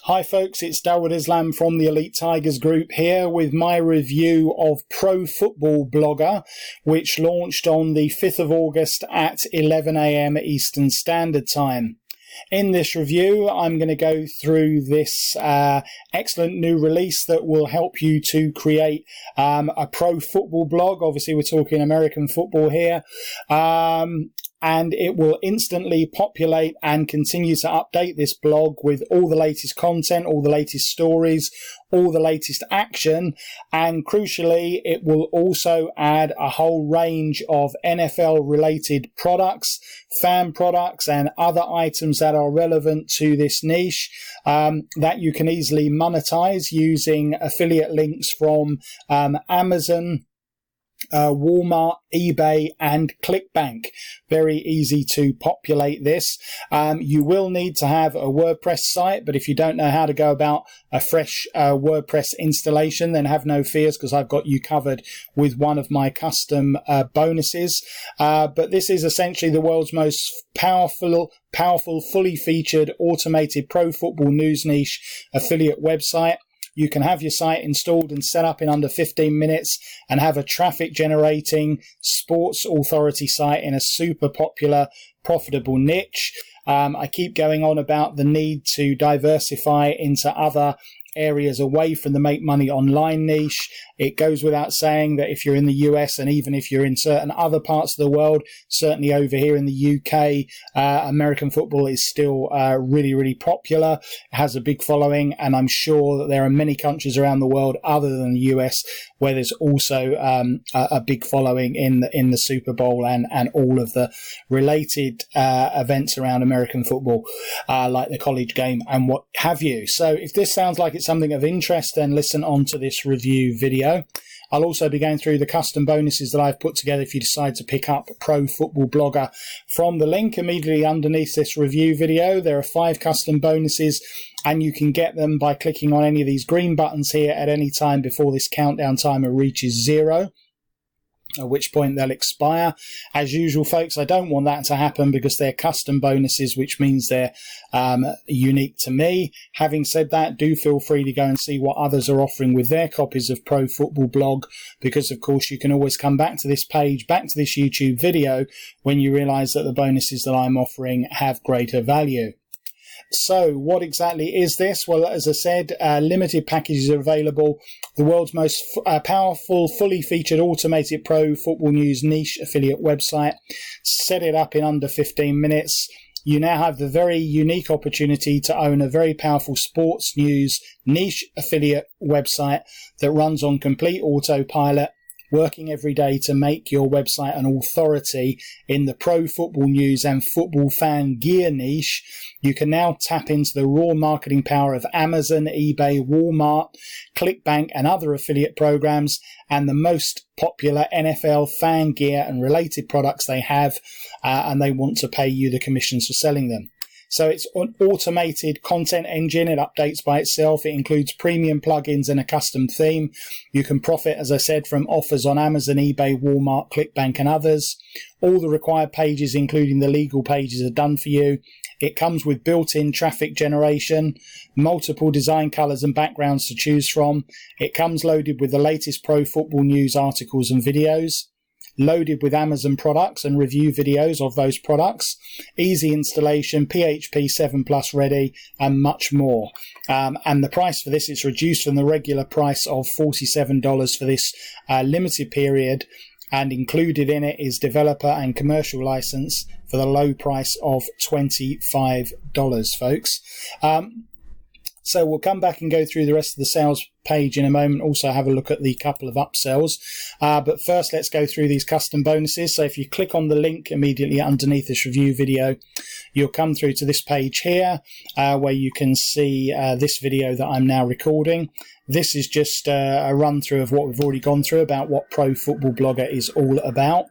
Hi folks, it's Dawud Islam from the Elite Tigers Group here with my review of Pro Football Blogger, which launched on the 5th of August at 11 AM Eastern Standard Time. In this review, I'm going to go through this excellent new release that will help you to create a pro football blog. Obviously, we're talking American football here. And it will instantly populate and continue to update this blog with all the latest content, all the latest stories, all the latest action, and crucially, it will also add a whole range of NFL-related products, fan products, and other items that are relevant to this niche that you can easily monetize using affiliate links from Amazon, Walmart, eBay, and ClickBank. Very easy to populate this. You will need to have a WordPress site, but if you don't know how to go about a fresh WordPress installation, then have no fears because I've got you covered with one of my custom bonuses. But this is essentially the world's most powerful, fully featured, automated pro football news niche affiliate website. You can have your site installed and set up in under 15 minutes and have a traffic generating sports authority site in a super popular, profitable niche. I keep going on about the need to diversify into other areas away from the make money online niche. It goes without saying that if you're in the US and even if you're in certain other parts of the world, certainly over here in the UK, American football is still really, really popular. It has a big following, and I'm sure that there are many countries around the world other than the US where there's also a big following in the Super Bowl and all of the related events around American football, like the college game and what have you. So if this sounds like it's something of interest, then listen on to this review video. I'll also be going through the custom bonuses that I've put together if you decide to pick up Pro Football Blogger from the link immediately underneath this review video. There are 5 custom bonuses, and you can get them by clicking on any of these green buttons here at any time before this countdown timer reaches 0. At which point they'll expire. As usual, folks, I don't want that to happen because they're custom bonuses, which means they're unique to me. Having said that, do feel free to go and see what others are offering with their copies of Pro Football Blog, because, of course, you can always come back to this page, back to this YouTube video, when you realize that the bonuses that I'm offering have greater value. So what exactly is this? Well, as I said, limited packages are available. The world's most powerful, fully featured automated pro football news niche affiliate website. Set it up in under 15 minutes. You now have the very unique opportunity to own a very powerful sports news niche affiliate website that runs on complete autopilot, working every day to make your website an authority in the pro football news and football fan gear niche. You can now tap into the raw marketing power of Amazon, eBay, Walmart, ClickBank, and other affiliate programs, and the most popular NFL fan gear and related products they have, and they want to pay you the commissions for selling them. So it's an automated content engine. It updates by itself. It includes premium plugins and a custom theme. You can profit, as I said, from offers on Amazon, eBay, Walmart, ClickBank, and others. All the required pages, including the legal pages, are done for you. It comes with built-in traffic generation, multiple design colors and backgrounds to choose from. It comes loaded with the latest pro football news articles and videos, loaded with Amazon products and review videos of those products, easy installation, PHP 7 Plus ready, and much more. And the price for this is reduced from the regular price of $47 for this limited period, and included in it is developer and commercial license for the low price of $25, folks. So we'll come back and go through the rest of the sales page in a moment, also have a look at the couple of upsells. But first, let's go through these custom bonuses. So if you click on the link immediately underneath this review video, you'll come through to this page here where you can see this video that I'm now recording. This is just a run through of what we've already gone through about what Pro Football Blogger is all about.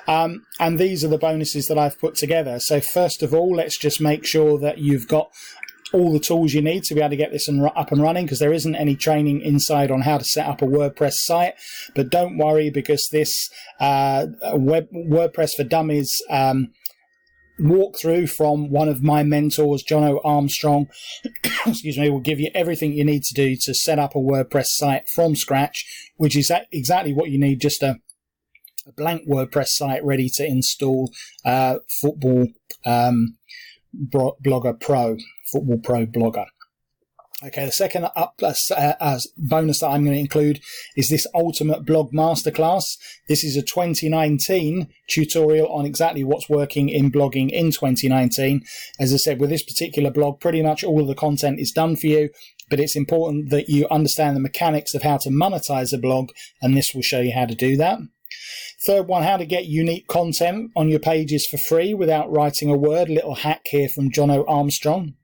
And these are the bonuses that I've put together. So first of all, let's just make sure that you've got all the tools you need to be able to get this up and running, because there isn't any training inside on how to set up a WordPress site. But don't worry, because this WordPress for Dummies walkthrough from one of my mentors, Jono Armstrong, excuse me, will give you everything you need to do to set up a WordPress site from scratch, which is exactly what you need, just a blank WordPress site ready to install Football Blogger Pro, Football Pro Blogger. Okay, the second bonus that I'm going to include is this Ultimate Blog Masterclass. This is a 2019 tutorial on exactly what's working in blogging in 2019. As I said, with this particular blog, pretty much all of the content is done for you, but it's important that you understand the mechanics of how to monetize a blog, and this will show you how to do that. Third one, how to get unique content on your pages for free without writing a word. Little hack here from Jono Armstrong.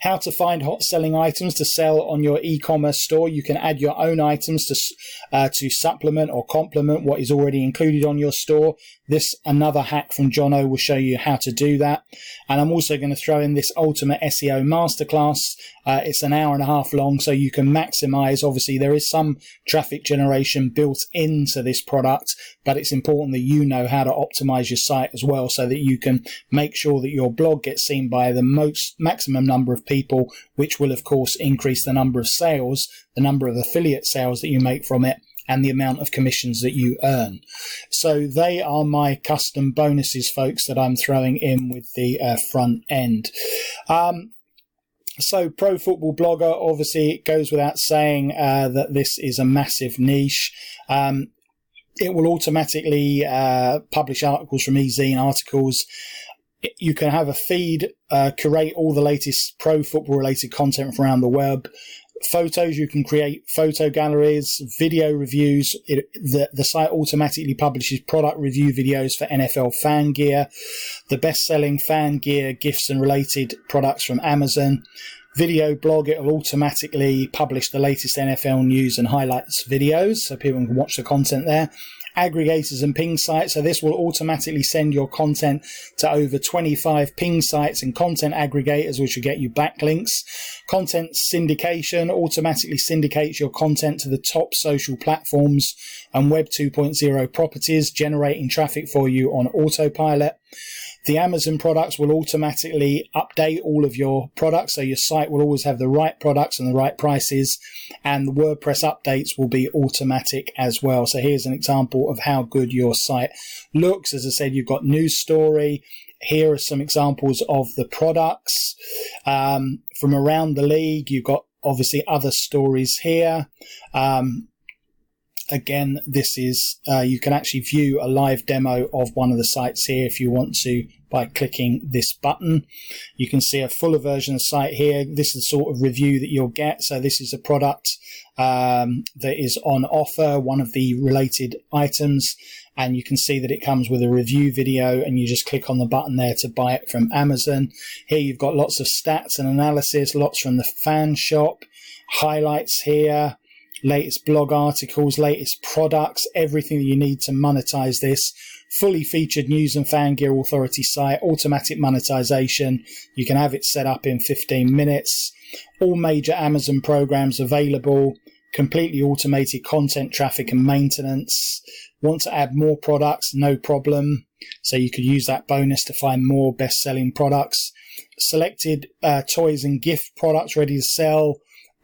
How to find hot selling items to sell on your e-commerce store. You can add your own items to supplement or complement what is already included on your store. This, another hack from Jono, will show you how to do that. And I'm also going to throw in this Ultimate SEO Masterclass. It's an hour and a half long, so you can maximize. Obviously, there is some traffic generation built into this product, but it's important that you know how to optimize your site as well, so that you can make sure that your blog gets seen by the maximum number of people, which will, of course, increase the number of sales, the number of affiliate sales that you make from it, and the amount of commissions that you earn. So they are my custom bonuses, folks, that I'm throwing in with the front end. So Pro Football Blogger, obviously it goes without saying that this is a massive niche. It will automatically publish articles from eZine articles. You can have a feed, curate all the latest pro football related content from around the web. Photos, you can create photo galleries, video reviews. The site automatically publishes product review videos for NFL fan gear, the best-selling fan gear, gifts and related products from Amazon. Video blog, it will automatically publish the latest NFL news and highlights videos, so people can watch the content there. Aggregators and ping sites, so this will automatically send your content to over 25 ping sites and content aggregators, which will get you backlinks. Content syndication automatically syndicates your content to the top social platforms and Web 2.0 properties, generating traffic for you on autopilot. The Amazon products will automatically update all of your products, so your site will always have the right products and the right prices, and the WordPress updates will be automatic as well. So here's an example of how good your site looks. As I said, you've got news story. Here are some examples of the products from around the league. You've got obviously other stories here. Again, this is, you can actually view a live demo of one of the sites here if you want to by clicking this button. You can see a fuller version of the site here. This is the sort of review that you'll get. So this is a product that is on offer, one of the related items, and you can see that it comes with a review video, and you just click on the button there to buy it from Amazon. Here you've got lots of stats and analysis, lots from the fan shop, highlights here, latest blog articles, latest products, everything that you need to monetize this. Fully featured news and fan gear authority site, automatic monetization. You can have it set up in 15 minutes. All major Amazon programs available. Completely automated content traffic and maintenance. Want to add more products? No problem. So you could use that bonus to find more best-selling products. Selected toys and gift products ready to sell.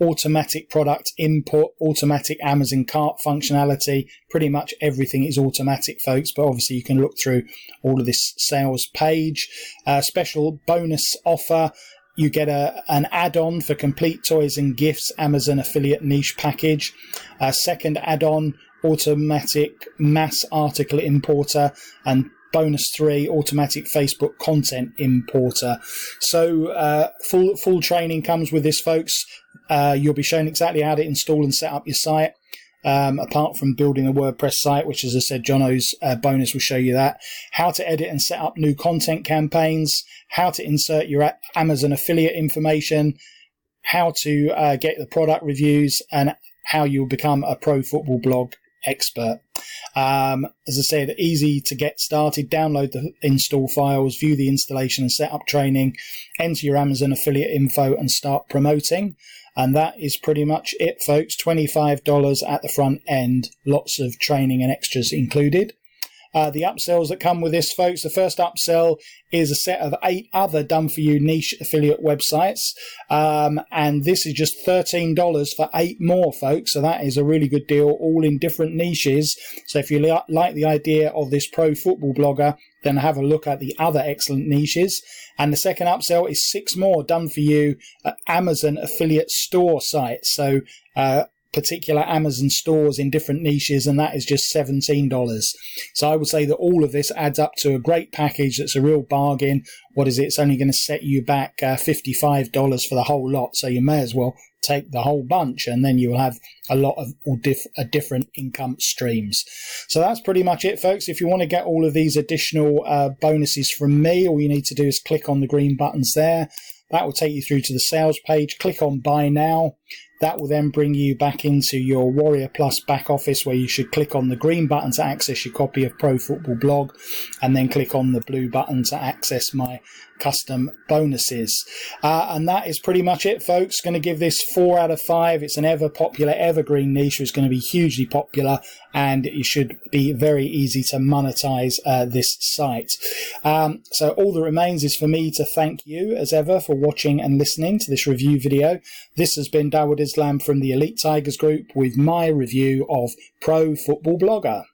Automatic product input, automatic Amazon cart functionality. Pretty much everything is automatic, folks, but obviously you can look through all of this sales page. Special bonus offer. You get an add-on for complete toys and gifts, Amazon affiliate niche package. Second add-on, automatic mass article importer, and bonus 3, automatic Facebook content importer. So full training comes with this, folks. You'll be shown exactly how to install and set up your site. Apart from building a WordPress site, which, as I said, Jono's bonus will show you that. How to edit and set up new content campaigns. How to insert your Amazon affiliate information. How to get the product reviews, and how you'll become a pro football blog expert. As I said, easy to get started. Download the install files, view the installation and setup training, enter your Amazon affiliate info and start promoting. And that is pretty much it, folks. $25 at the front end, lots of training and extras included. The upsells that come with this, folks, the first upsell is a set of 8 other done-for-you niche affiliate websites, and this is just $13 for 8 more, folks, so that is a really good deal, all in different niches. So if you like the idea of this pro football blogger, then have a look at the other excellent niches. And the second upsell is 6 more done-for-you Amazon affiliate store sites, so particular Amazon stores in different niches, and that is just $17. So I would say that all of this adds up to a great package that's a real bargain. What is it? It's only going to set you back $55 for the whole lot, so you may as well take the whole bunch, and then you will have a lot of different income streams. So that's pretty much it, folks. If you want to get all of these additional bonuses from me, all you need to do is click on the green buttons there. That will take you through to the sales page. Click on Buy Now. That will then bring you back into your Warrior Plus back office, where you should click on the green button to access your copy of Pro Football Blog, and then click on the blue button to access my custom bonuses. And that is pretty much it, folks. Going to give this 4 out of 5. It's an ever popular evergreen niche. It's going to be hugely popular, and it should be very easy to monetize this site. So all that remains is for me to thank you as ever for watching and listening to this review video. This has been Dawood Islam from the Elite Tigers Group with my review of Pro Football Blogger.